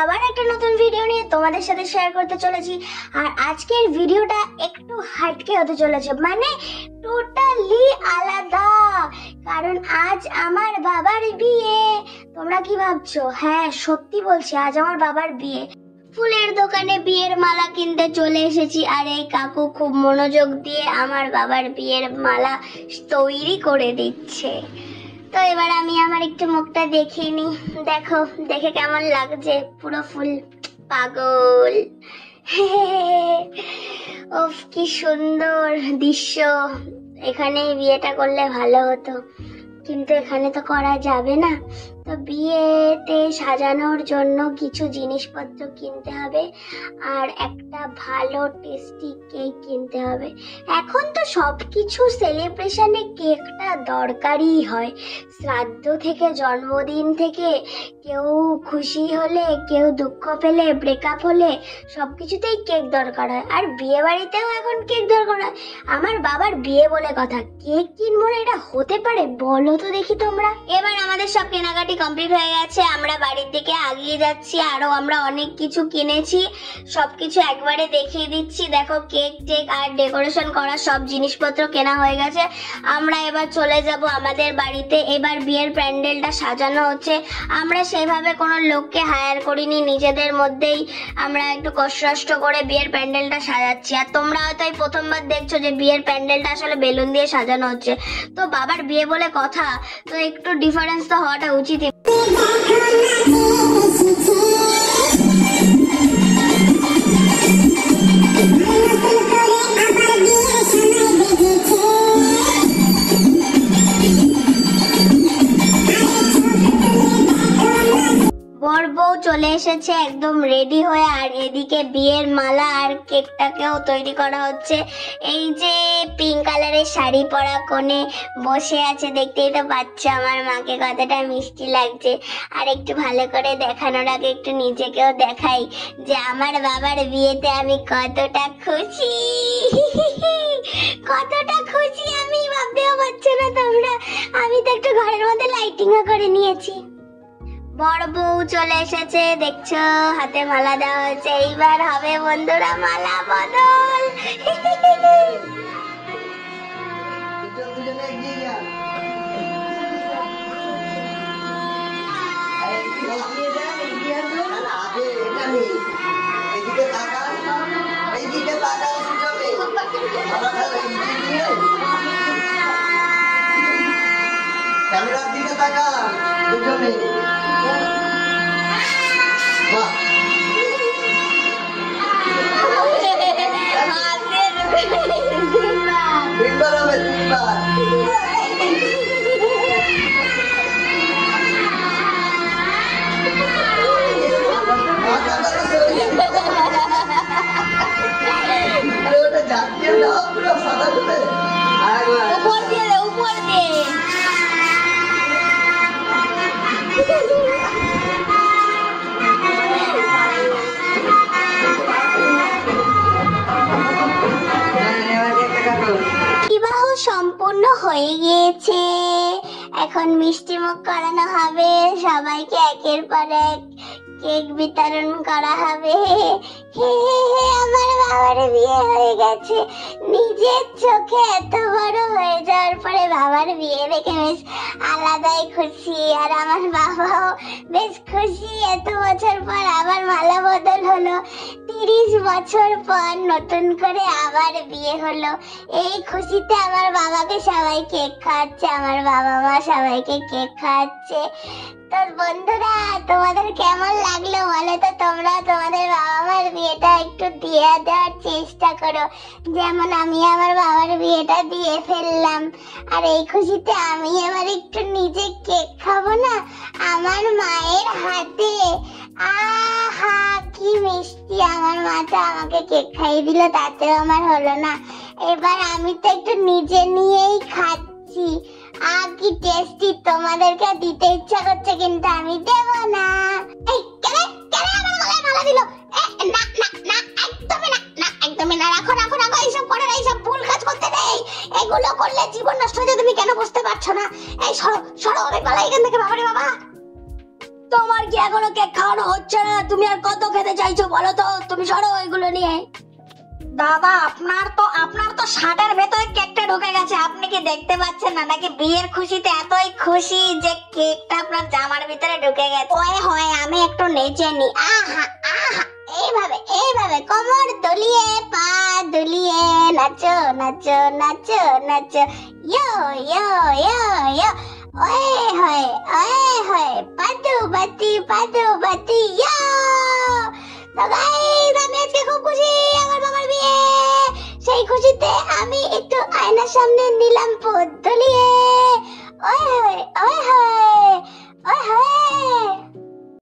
আবার একটা নতুন ভিডিও নিয়ে তোমাদের সাথে শেয়ার করতে চলেছি। আর আজকের ভিডিওটা একটু হাটকে হতে চলেছে, মানে টোটালি আলাদা, কারণ আজ আমার বাবার বিয়ে। তোমরা কি ভাবছো? হ্যাঁ, সত্যি বলছি, আজ আমার বাবার বিয়ে। ফুলের দোকানে বিয়ের মালা কিনতে চলে এসেছি, আর এই কাকু খুব মনোযোগ দিয়ে আমার বাবার বিয়ের মালা তৈরি করে দিচ্ছে। তো এবার আমি আমার একটু মুখটা দেখিয়ে নি, দেখো দেখে কেমন লাগছে, পুরো ফুল পাগল। ওফ, কি সুন্দর দৃশ্য। এখানে বিয়েটা করলে ভালো হতো, কিন্তু এখানে তো করা যাবে না। তো বিয়েতে সাজানোর জন্য কিছু জিনিসপত্র কিনতে হবে, আর একটা ভালো টেস্টি কেক কিনতে হবে। এখন তো সবকিছু সেলিব্রেশনে কেকটা দরকারই হয়, শ্রাদ্ধ থেকে জন্মদিন থেকে, কেউ খুশি হলে, কেউ দুঃখ পেলে, ব্রেকআপ হলে, সবকিছুতেই কেক দরকার হয়। আর বিয়ে বাড়িতেও এখন কেক দরকার হয়। আমার বাবার বিয়ে বলে কথা, কেক কিনবো না, এটা হতে পারে? বলো তো দেখি তোমরা। এবার আমাদের সব কেনাকাটি কমপ্লিট হয়ে গেছে, আমরা বাড়ির দিকে এগিয়ে যাচ্ছি। আরো আমরা অনেক কিছু কিনেছি, সবকিছু একবারে দেখিয়ে দিচ্ছি। দেখো, কেক টেক আর ডেকোরেশন করা সব জিনিসপত্র কেনা হয়ে গেছে। আমরা এবার চলে যাব আমাদের বাড়িতে। এবার বিয়ের প্যান্ডেলটা সাজানো হচ্ছে। আমরা সেইভাবে কোনো লোককে হায়ার করিনি, নিজেদের মধ্যেই আমরা একটু কষ্ট করে বিয়ের প্যান্ডেলটা সাজাচ্ছি। আর তোমরা হয়তো এই প্রথমবার দেখছো যে বিয়ের প্যান্ডেলটা আসলে বেলুন দিয়ে সাজানো হচ্ছে। তো বাবার বিয়ে বলে কথা, তো একটু ডিফারেন্স তো হওয়াটা উচিত। বর বউ চলে এসেছে একদম রেডি হয়ে, আর এদিকে বিয়ের মালা আর কেকটাকেও তৈরি করা হচ্ছে। এই যে পিঙ্ক কালারের শাড়ি পরা কোণে বসে আছে, দেখতেই তো পাচ্ছ আমার মাকে কতটা মিষ্টি লাগছে। আর একটু ভালো করে দেখানোর আগে একটু নিজেকেও দেখাই যে আমার বাবার বিয়েতে আমি কতটা খুশি। কতটা খুশি আমি ভাবতেও পারছো না তোমরা। আমি তো একটু ঘরের মধ্যে লাইটিংও করে নিয়েছি। বড় বউ চলে এসেছে, দেখছো হাতে মালা দেওয়া হয়েছে। এইবার হবে বন্ধুরা মালা বদল। ক্যামেরার দিকে তাকা দুজনে। বিবাহ সম্পূর্ণ হয়ে গিয়েছে, এখন মিষ্টি মুখ করানো হবে, সবাইকে একের পর এক কেক বিতরণ করা হবে। আমার বাবার বিয়ে হয়ে গেছে। নিজের চোখে এত বড় হয়ে যাওয়ার পরে বাবার বিয়ে দেখে বেশ আলাদাই খুশি। আর আমার বাবাও বেশ খুশি, এত বছর পর আবার মালা বদল হলো, 30 বছর পর নতুন করে আবার বিয়ে হলো। এই খুশিতে আমার বাবাকে সবাই কেক খাওয়াচ্ছে, আমার বাবা মা সবাইকে কেক খাওয়াচ্ছে। তো বন্ধুরা, তোমাদের কেমন লাগলো বলো তো? তোমরা তোমাদের বাবা মার বিয়েটা একটু দিয়ে দেওয়ার চেষ্টা করো, যেমন আমি আমার বাবার বিয়েটা দিয়ে ফেললাম। আর এই খুশিতে আমি এবার একটু নিজে কেক খাবো না আমার মায়ের হাতে। আহা, কি মিষ্টি! আমার মা তো আমাকে কেক খাইয়ে দিল, তাতেও আমার হলো না। এবার আমি তো একটু নিজে নিয়েই খাচ্ছি। কি টেস্টি! তোমাদেরকে দিতে ইচ্ছা করছে, কিন্তু আমি দেব না। এই কেন কেন আমার গলায় মালা দিল? না না না, একদমই না, না একদমই না। রাখো রাখো রাখো, এইসব করে না, এইসব ভুল কাজ করতে নেই। এগুলো করলে জীবন নষ্ট হয়ে যায়, তুমি কেন বুঝতে পারছো না? এই সরো সরো, আমি পালাই এখান থেকে। বাবারে বাবা, তোমার কি এখনো কেক খাওয়ানো হচ্ছে না? তুমি আর কত খেতে চাইছো বলো তো? তুমি সরো ওইগুলো নিয়ে। দাদা আপনার তো শার্টের ভেতরে কেকটা ঢুকে গেছে, আপনি কি দেখতে পাচ্ছেন না? নাকি বিয়ের খুশিতে এতই খুশি যে কেকটা আপনার জামার ভিতরে ঢুকে গেছে? ওই হয় আমি একটু নেচে নি। আহা আহা, এইভাবে এইভাবে কোমর দুলিয়ে পা দুলিয়ে নাচো নাচো নাচো নাচো, ইয়ো ইয়ো ইয়ো ইয়ো, ওয়ে হয় পাদু বাতি ইয়ো। তো গাইস আমি আজকে খুব খুশি, আমার মামার বিয়ে। সেই খুশিতে আমি একটু আয়নার সামনে নিলাম পথ দুলিয়ে। ওয়ে হয়